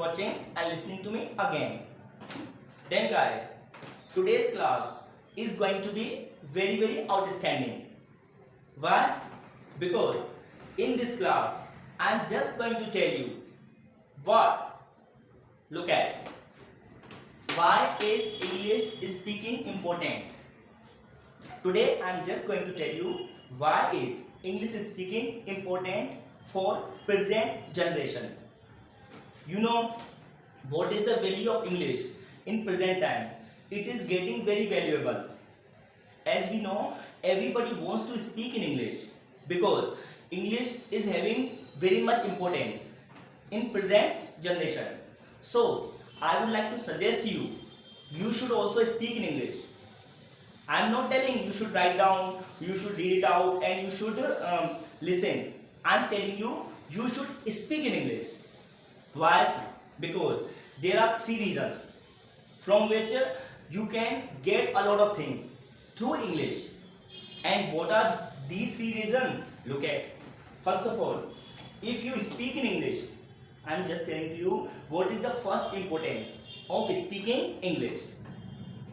watching and listening to me again. Then guys, today's class is going to be very outstanding. Why? Because in this class I am just going to tell you what. Look at. Why is English speaking important? Today I am just going to tell you why is English speaking important for present generation. You know what is the value of English in present time? It is getting very valuable. As we know, everybody wants to speak in English because English is having very much importance in present generation. So I would like to suggest you should also speak in English. I am not telling you should write down, you should read it out and you should listen. I am telling you should speak in English. Why? Because there are 3 reasons from which you can get a lot of things through English. And what are these 3 reasons? Look at. First of all, if you speak in English, I am just telling you what is the first importance of speaking English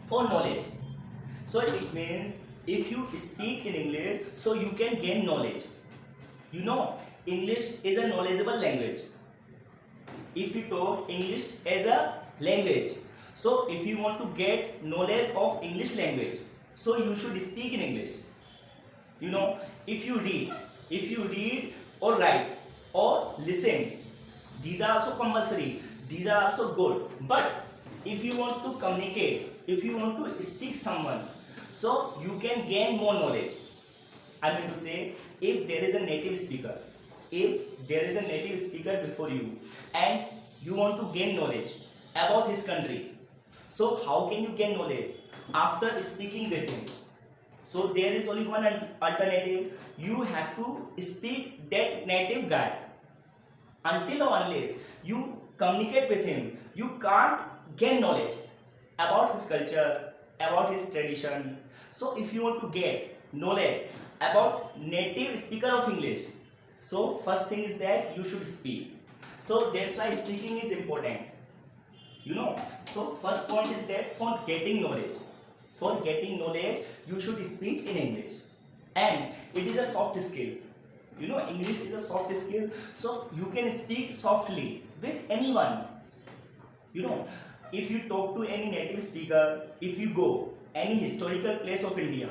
for knowledge. So it means if you speak in English, so you can gain knowledge. You know, English is a knowledgeable language. If we talk English as a language, so if you want to get knowledge of English language, so you should speak in English. You know, if you read or write or listen, these are also compulsory, these are also good. But if you want to communicate, if you want to speak someone, so you can gain more knowledge. I mean to say, if there is a native speaker, before you and you want to gain knowledge about his country, so how can you gain knowledge? After speaking with him. So there is only one alternative. You have to speak that native guy. Until or unless you communicate with him, you can't gain knowledge about his culture, about his tradition. So if you want to get knowledge about native speaker of English, so first thing is that you should speak. So that's why speaking is important. You know, so first point is that for getting knowledge, you should speak in English. And it is a soft skill. You know, English is a soft skill. So you can speak softly with anyone. You know, if you talk to any native speaker, if you go any historical place of India,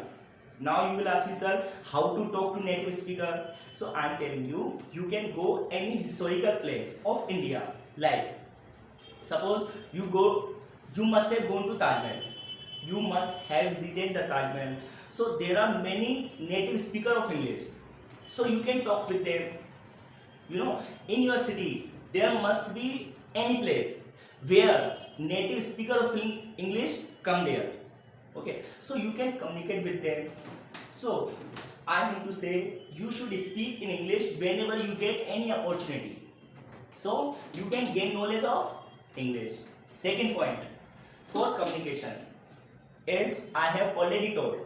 now you will ask me, sir, how to talk to native speaker? So I am telling you, you can go any historical place of India. Like, suppose you must have gone to Taj Mahal. You must have visited the Taj Mahal. So there are many native speaker of English. So you can talk with them. You know, in your city, there must be any place where native speaker of English come there. Okay, so you can communicate with them. So I mean to say, you should speak in English whenever you get any opportunity. So you can gain knowledge of English. Second point, for communication. As I have already told,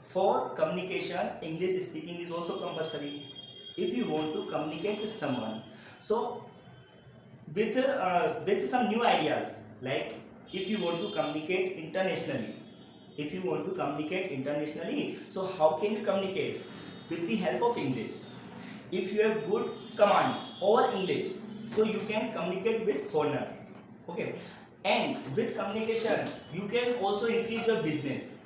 for communication, English speaking is also compulsory. If you want to communicate with someone, so with some new ideas, like if you want to communicate internationally, so how can you communicate? With the help of English. If you have good command over English, so you can communicate with foreigners. Okay, and with communication you can also increase your business.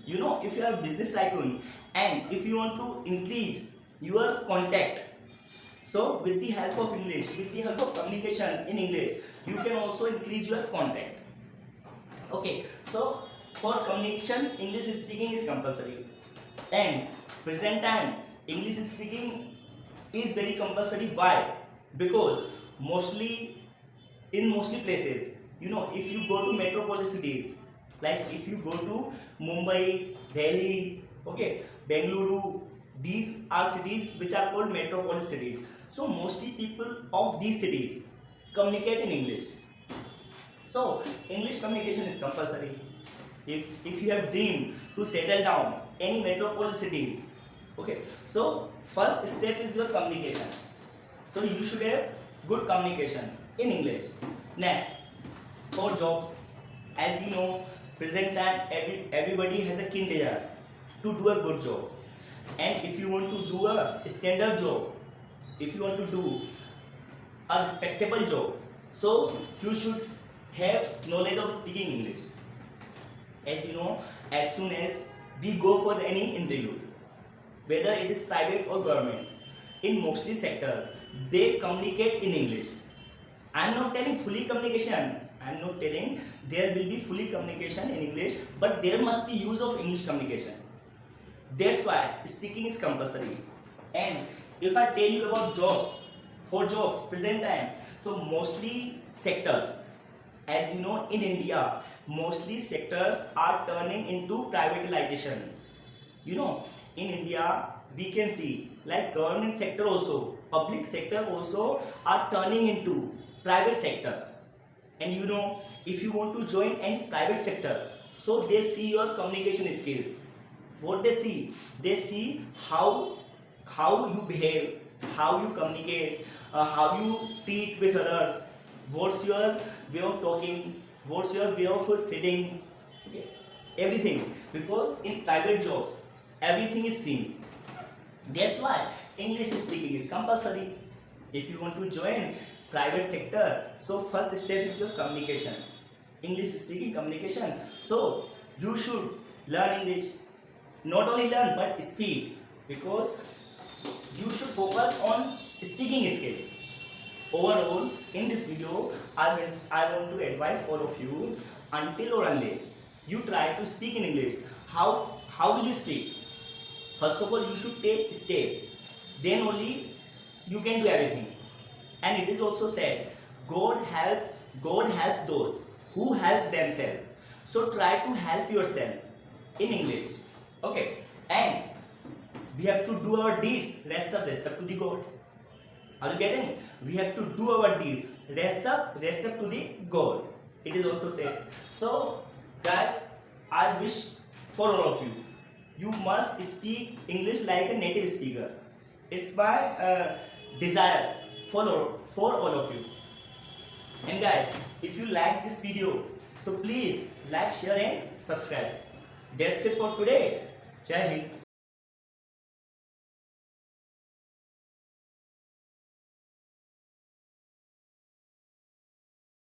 You know, if you are a business tycoon and if you want to increase your contact, so with the help of English, with the help of communication in English, you can also increase your contact. Okay, so for communication, English speaking is compulsory. And present time, English speaking is very compulsory. Why? Because in mostly places, you know, if you go to metropolis cities, like if you go to Mumbai, Delhi, okay, Bengaluru, these are cities which are called metropolis cities. So mostly people of these cities communicate in English. So English communication is compulsory. If you have dreamed to settle down any metropolis cities, okay, so first step is your communication. So you should have good communication in English. Next, for jobs, as you know, present time everybody has a keen desire to do a good job, and if you want to do a standard job, if you want to do a respectable job, so you should have knowledge of speaking English. As you know, as soon as we go for any interview, whether it is private or government, in mostly sector they communicate in English. I am not telling fully communication, I am not telling there will be fully communication in English, but there must be use of English communication. That's why speaking is compulsory. And if I tell you about jobs, for jobs present time, so mostly sectors, as you know, in India mostly sectors are turning into privatization. You know, in India we can see like government sector also, public sector also are turning into private sector. And you know, if you want to join any private sector, so they see your communication skills. What they see how you behave, how you communicate, how you treat with others, what's your way of talking, what's your way of sitting, okay? Everything, because in private jobs everything is seen. That's why English speaking is compulsory. If you want to join private sector, so first step is your communication, English speaking communication. So you should learn English, not only learn but speak, because you should focus on speaking skill. Overall, in this video, I want to advise all of you, until or unless you try to speak in English, how will you speak? First of all, you should take step. Then only you can do everything. And it is also said, God helps those who help themselves. So try to help yourself in English. Okay. And we have to do our deeds. Rest up to the God. Are you getting? We have to do our deeds. Rest up to the God. It is also said. So, guys, I wish for all of you, you must speak English like a native speaker. It's my desire for all of you. And guys, if you like this video, so please like, share and subscribe. That's it for today. Jai Hind.